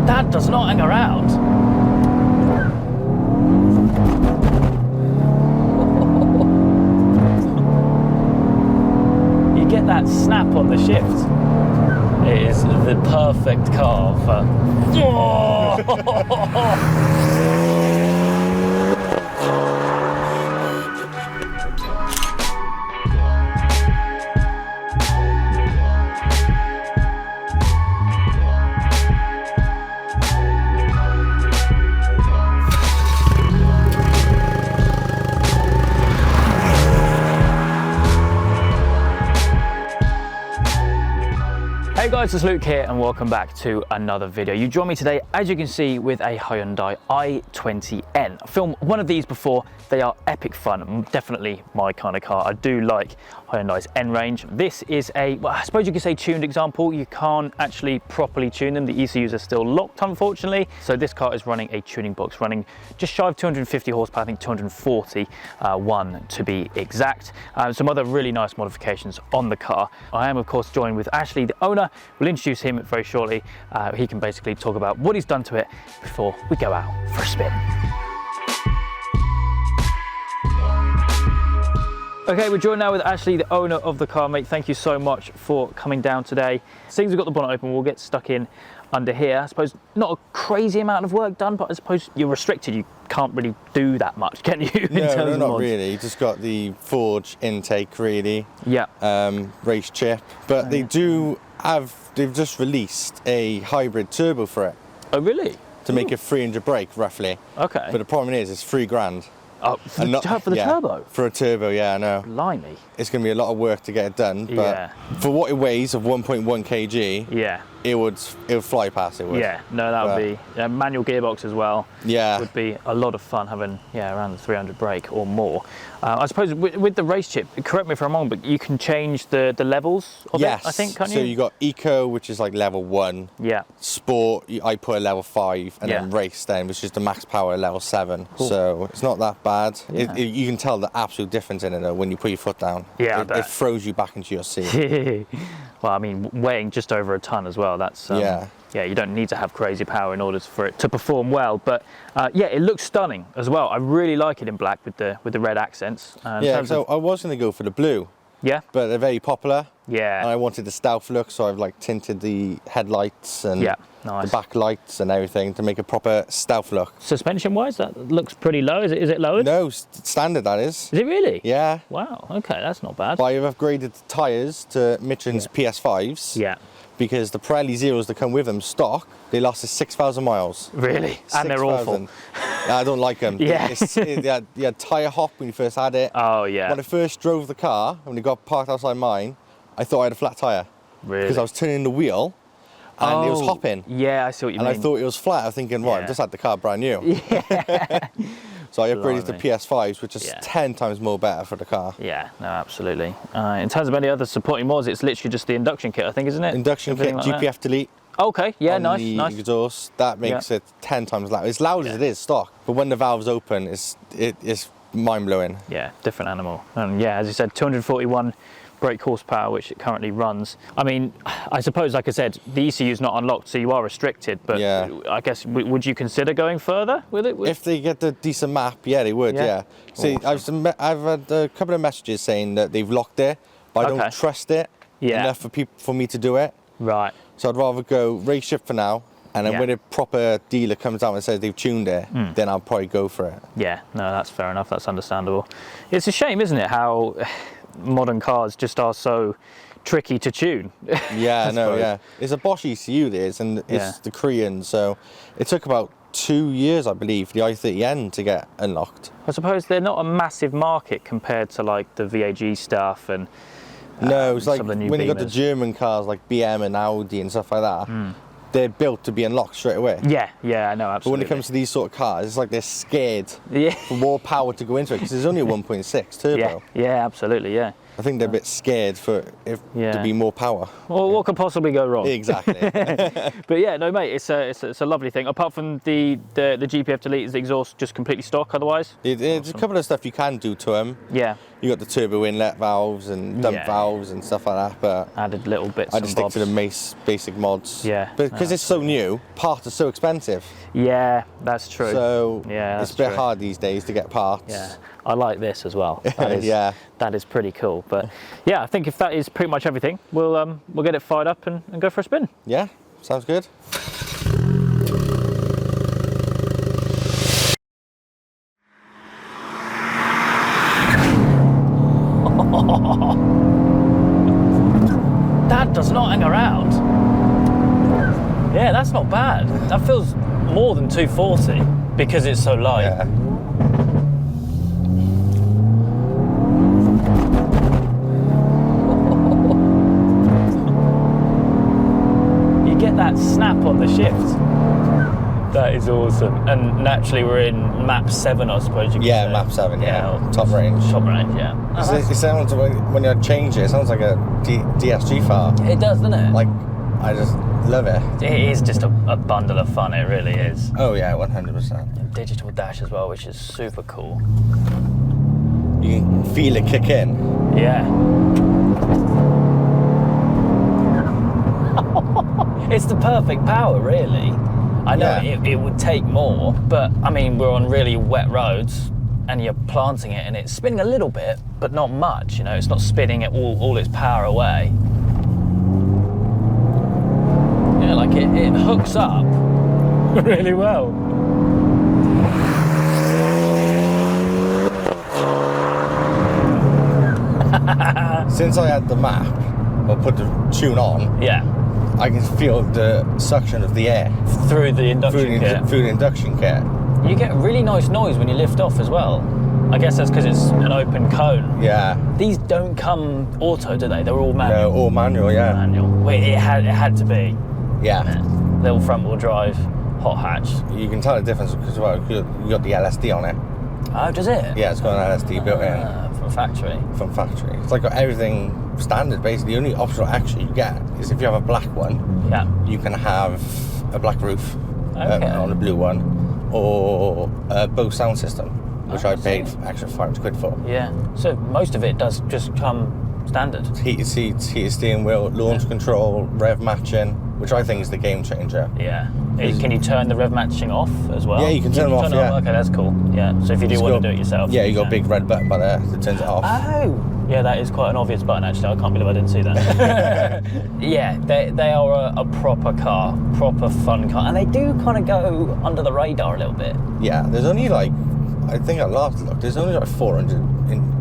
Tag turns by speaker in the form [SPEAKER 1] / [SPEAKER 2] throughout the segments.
[SPEAKER 1] That does not hang around. You get that snap on the shift. It is the perfect car for... Hey guys, it's Luke here and welcome back to another video. You join me today, as you can see, with a Hyundai i20N. I filmed one of these before. They are epic fun, definitely my kind of car. I do like Hyundai's N range. This is a, well, I suppose you could say tuned example. You can't actually properly tune them. The ECUs are still locked, unfortunately. So this car is running a tuning box, running just shy of 250 horsepower, I think 241 to be exact. Some other really nice modifications on the car. I am of course joined with Ashley, the owner. We'll introduce him very shortly. He can basically talk about what he's done to it before we go out for a spin. Okay, we're joined now with Ashley, the owner of the car, mate. Thank you so much for coming down today. Seeing as we've got the bonnet open, we'll get stuck in under here. I suppose not a crazy amount of work done, but I suppose you're restricted. You can't really do that much, can you?
[SPEAKER 2] No, not really. You just got the forge intake, really.
[SPEAKER 1] Yeah.
[SPEAKER 2] Race chip, but they do have. They've just released a hybrid turbo for it.
[SPEAKER 1] Oh, really?
[SPEAKER 2] To make a 300 brake, roughly.
[SPEAKER 1] Okay.
[SPEAKER 2] But the problem is, it's £3,000.
[SPEAKER 1] Oh, for the turbo?
[SPEAKER 2] For a turbo, yeah, I know.
[SPEAKER 1] Blimey.
[SPEAKER 2] It's going to be a lot of work to get it done, but
[SPEAKER 1] yeah.
[SPEAKER 2] For what it weighs of 1.1 kg,
[SPEAKER 1] yeah,
[SPEAKER 2] it would fly past, it would.
[SPEAKER 1] Yeah, no, that would be manual gearbox as well.
[SPEAKER 2] Yeah,
[SPEAKER 1] would be a lot of fun having around the 300 brake or more. I suppose with the race chip, correct me if I'm wrong, but you can change the levels of it, I think, can't you?
[SPEAKER 2] So you got Eco, which is like level 1.
[SPEAKER 1] Yeah.
[SPEAKER 2] Sport, I put a level 5, and then Race then, which is the max power level 7. Cool. So it's not that bad. Yeah. You can tell the absolute difference in it though when you put your foot down. Yeah, it throws you back into your seat.
[SPEAKER 1] Well, I mean, weighing just over a ton as well. That's yeah, you don't need to have crazy power in order for it to perform well. But yeah, it looks stunning as well. I really like it in black with the red accents.
[SPEAKER 2] Yeah, so I was going to go for the blue.
[SPEAKER 1] Yeah.
[SPEAKER 2] But they're very popular.
[SPEAKER 1] Yeah.
[SPEAKER 2] And I wanted the stealth look, so I've like tinted the headlights and the backlights and everything to make a proper stealth look.
[SPEAKER 1] Suspension-wise, that looks pretty low. Is it lowered?
[SPEAKER 2] No, standard that is.
[SPEAKER 1] Is it really?
[SPEAKER 2] Yeah.
[SPEAKER 1] Wow. Okay, that's not bad.
[SPEAKER 2] But I've upgraded the tyres to Michelin's PS5s.
[SPEAKER 1] Yeah.
[SPEAKER 2] Because the Pirelli Zeros that come with them stock, they last us 6,000 miles.
[SPEAKER 1] Really? 6, and they're awful.
[SPEAKER 2] I don't like them.
[SPEAKER 1] Yeah.
[SPEAKER 2] You had tyre hop when you first had it.
[SPEAKER 1] Oh, yeah.
[SPEAKER 2] When I first drove the car, when it got parked outside mine, I thought I had a flat tyre.
[SPEAKER 1] Really?
[SPEAKER 2] Because I was turning the wheel and it was hopping.
[SPEAKER 1] Yeah, I see what you mean.
[SPEAKER 2] And I thought it was flat. I was thinking, right, I've just had the car brand new.
[SPEAKER 1] Yeah.
[SPEAKER 2] So I upgraded to PS5s, which is 10 times more better for the car.
[SPEAKER 1] Yeah, no, absolutely. In terms of any other supporting mods, it's literally just the induction kit, I think, isn't it?
[SPEAKER 2] Induction kit, like GPF delete.
[SPEAKER 1] Okay, yeah,
[SPEAKER 2] on
[SPEAKER 1] nice.
[SPEAKER 2] The exhaust, that makes it 10 times loud. It's loud as it is stock, but when the valves open, it's mind-blowing.
[SPEAKER 1] Yeah, different animal. And yeah, as you said, 241 brake horsepower, which it currently runs. I mean, I suppose, like I said, the ECU is not unlocked, so you are restricted, but I guess, would you consider going further with it?
[SPEAKER 2] If they get the decent map, yeah, they would, yeah. See, awesome. I've had a couple of messages saying that they've locked it, but I don't trust it enough for me to do it.
[SPEAKER 1] Right.
[SPEAKER 2] So I'd rather go race ship for now, and then when a proper dealer comes out and says they've tuned it, then I'll probably go for it.
[SPEAKER 1] Yeah, no, that's fair enough, that's understandable. It's a shame, isn't it, how modern cars just are so tricky to tune.
[SPEAKER 2] Yeah, no, yeah. It's a Bosch ECU this, and it's the Korean, so it took about 2 years, I believe, for the i30N to get unlocked.
[SPEAKER 1] I suppose they're not a massive market compared to like the VAG stuff and
[SPEAKER 2] no, it's like when
[SPEAKER 1] you
[SPEAKER 2] got the German cars like BM and Audi and stuff like that, they're built to be unlocked straight away.
[SPEAKER 1] Yeah, I know, absolutely.
[SPEAKER 2] But when it comes to these sort of cars, it's like they're scared for more power to go into it because there's only a 1.6 turbo.
[SPEAKER 1] Yeah, absolutely, yeah.
[SPEAKER 2] I think they're a bit scared to be more power.
[SPEAKER 1] Well, what could possibly go wrong?
[SPEAKER 2] Exactly.
[SPEAKER 1] But yeah, no, mate, it's a lovely thing. Apart from the GPF delete, is the exhaust just completely stock otherwise?
[SPEAKER 2] There's a couple of stuff you can do to them.
[SPEAKER 1] Yeah.
[SPEAKER 2] You got the turbo inlet valves and dump valves and stuff like that, but
[SPEAKER 1] added little bits.
[SPEAKER 2] I just stick to the basic mods.
[SPEAKER 1] Yeah.
[SPEAKER 2] But because it's so new, parts are so expensive.
[SPEAKER 1] Yeah, that's true.
[SPEAKER 2] So
[SPEAKER 1] yeah,
[SPEAKER 2] it's a bit hard these days to get parts.
[SPEAKER 1] Yeah. I like this as well.
[SPEAKER 2] Yeah.
[SPEAKER 1] That is pretty cool. But yeah, I think if that is pretty much everything, we'll get it fired up and go for a spin.
[SPEAKER 2] Yeah, sounds good.
[SPEAKER 1] That does not hang around. Yeah, that's not bad. That feels more than 240 because it's so light.
[SPEAKER 2] Yeah.
[SPEAKER 1] You get that snap on the shift. That is awesome. And naturally we're in map 7, I suppose you could say.
[SPEAKER 2] Map 7, yeah. Top range.
[SPEAKER 1] Top range, yeah.
[SPEAKER 2] It sounds, when you change it sounds like a DSG far.
[SPEAKER 1] It does, doesn't it?
[SPEAKER 2] Like, I just love it.
[SPEAKER 1] It is just a bundle of fun, it really is.
[SPEAKER 2] Oh yeah, 100%.
[SPEAKER 1] And digital dash as well, which is super cool.
[SPEAKER 2] You can feel it kick in.
[SPEAKER 1] Yeah. It's the perfect power, really. I know it would take more, but I mean, we're on really wet roads and you're planting it and it's spinning a little bit, but not much, you know, it's not spinning it all its power away. Yeah, like it hooks up really well.
[SPEAKER 2] Since I had the map, or put the tune on, I can feel the suction of the air
[SPEAKER 1] through the induction kit.
[SPEAKER 2] Through the induction kit.
[SPEAKER 1] You get a really nice noise when you lift off as well. I guess that's because it's an open cone.
[SPEAKER 2] Yeah.
[SPEAKER 1] These don't come auto, do they? They're all manual.
[SPEAKER 2] No, all manual, yeah.
[SPEAKER 1] Manual. Wait, it had to be.
[SPEAKER 2] Yeah.
[SPEAKER 1] Little front wheel drive, hot hatch.
[SPEAKER 2] You can tell the difference as well. You got the LSD on it.
[SPEAKER 1] Oh, does it?
[SPEAKER 2] Yeah, it's got an LSD built in.
[SPEAKER 1] From factory.
[SPEAKER 2] From factory. It's like got everything standard, basically. The only optional extra you get is if you have a black one, you can have a black roof on the blue one, or a Bose sound system, which I paid extra £500 for.
[SPEAKER 1] Yeah, so most of it does just come standard.
[SPEAKER 2] Heated seats, heated steering wheel, launch control, rev matching, which I think is the game changer.
[SPEAKER 1] Yeah. Can you turn the rev matching off as well?
[SPEAKER 2] Yeah, you can turn them off, yeah.
[SPEAKER 1] Okay, that's cool. Yeah, so if you do want to do it yourself.
[SPEAKER 2] Yeah, you got a big red button by there that turns it off.
[SPEAKER 1] Oh! Yeah, that is quite an obvious button, actually. I can't believe I didn't see that. Yeah, they are a proper car, proper fun car. And they do kind of go under the radar a little bit.
[SPEAKER 2] Yeah, there's only like, I think at last look, there's only like 400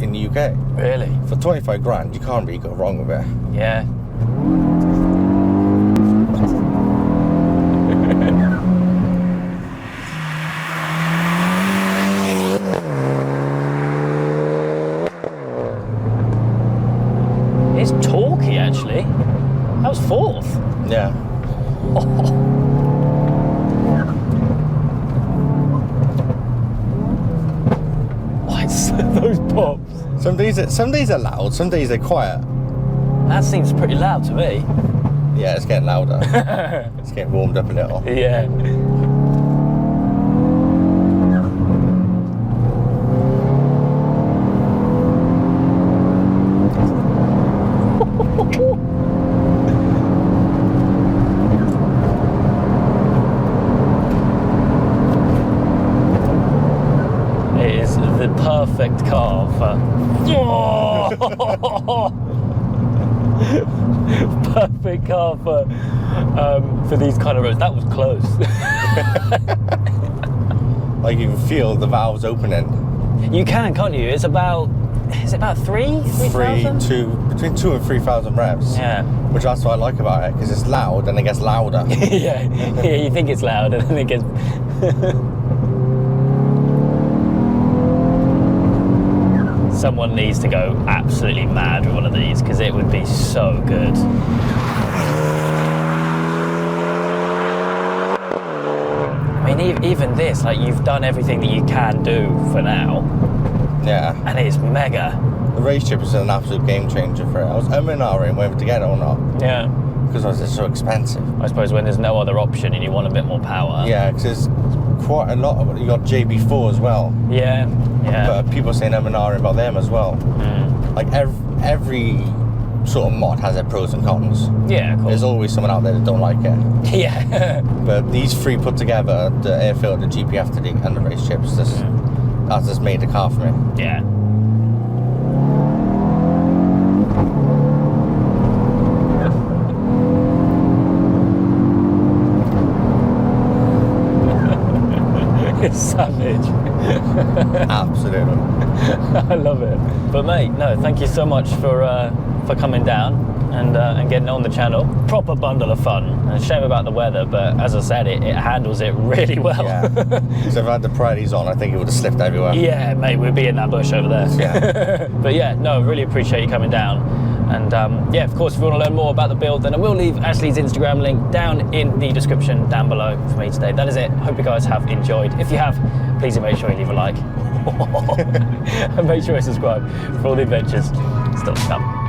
[SPEAKER 2] in the UK.
[SPEAKER 1] Really?
[SPEAKER 2] For 25 grand, you can't really go wrong with it.
[SPEAKER 1] Yeah. It's torquey, actually. That was 4th.
[SPEAKER 2] Yeah.
[SPEAKER 1] What's those pops?
[SPEAKER 2] Some days are loud, some days they're quiet.
[SPEAKER 1] That seems pretty loud to me.
[SPEAKER 2] Yeah, it's getting louder. It's getting warmed up a little.
[SPEAKER 1] Yeah. It is the perfect car for... Perfect car for these kind of roads. That was close.
[SPEAKER 2] Like you can feel the valves opening.
[SPEAKER 1] You can, can't you? It's about, is it about 3,000?
[SPEAKER 2] Between 2,000 and 3,000 revs.
[SPEAKER 1] Yeah.
[SPEAKER 2] Which that's what I like about it, because it's loud and it gets louder.
[SPEAKER 1] Yeah, you think it's loud and then it gets... Someone needs to go absolutely mad with one of these because it would be so good. I mean, even this, like, you've done everything that you can do for now.
[SPEAKER 2] Yeah.
[SPEAKER 1] And it's mega.
[SPEAKER 2] The race chip is an absolute game changer for it. I was umming whether to get it or not.
[SPEAKER 1] Yeah.
[SPEAKER 2] Because it's so expensive.
[SPEAKER 1] I suppose when there's no other option and you want a bit more power.
[SPEAKER 2] Yeah, because there's quite a lot of it. You got JB4 as well.
[SPEAKER 1] Yeah, yeah.
[SPEAKER 2] But people saying about them as well. Like every sort of mod has their pros and cons.
[SPEAKER 1] Yeah, of course.
[SPEAKER 2] There's always someone out there that don't like it.
[SPEAKER 1] Yeah.
[SPEAKER 2] But these three put together, the air filter, the GPF, and the race chips, that's just made the car for me.
[SPEAKER 1] Yeah. It's savage.
[SPEAKER 2] Absolutely.
[SPEAKER 1] I love it. But mate, no, thank you so much for coming down and getting on the channel. Proper bundle of fun. And a shame about the weather, but as I said, it handles it really well.
[SPEAKER 2] Yeah. So if I had to pry these on, I think it would have slipped everywhere.
[SPEAKER 1] Yeah, mate, we'd be in that bush over there.
[SPEAKER 2] Yeah.
[SPEAKER 1] But yeah, no, really appreciate you coming down. And yeah, of course, if you want to learn more about the build, then I will leave Ashley's Instagram link down in the description down below for me today. That is it. Hope you guys have enjoyed. If you have, please make sure you leave a like. And make sure you subscribe for all the adventures still to come.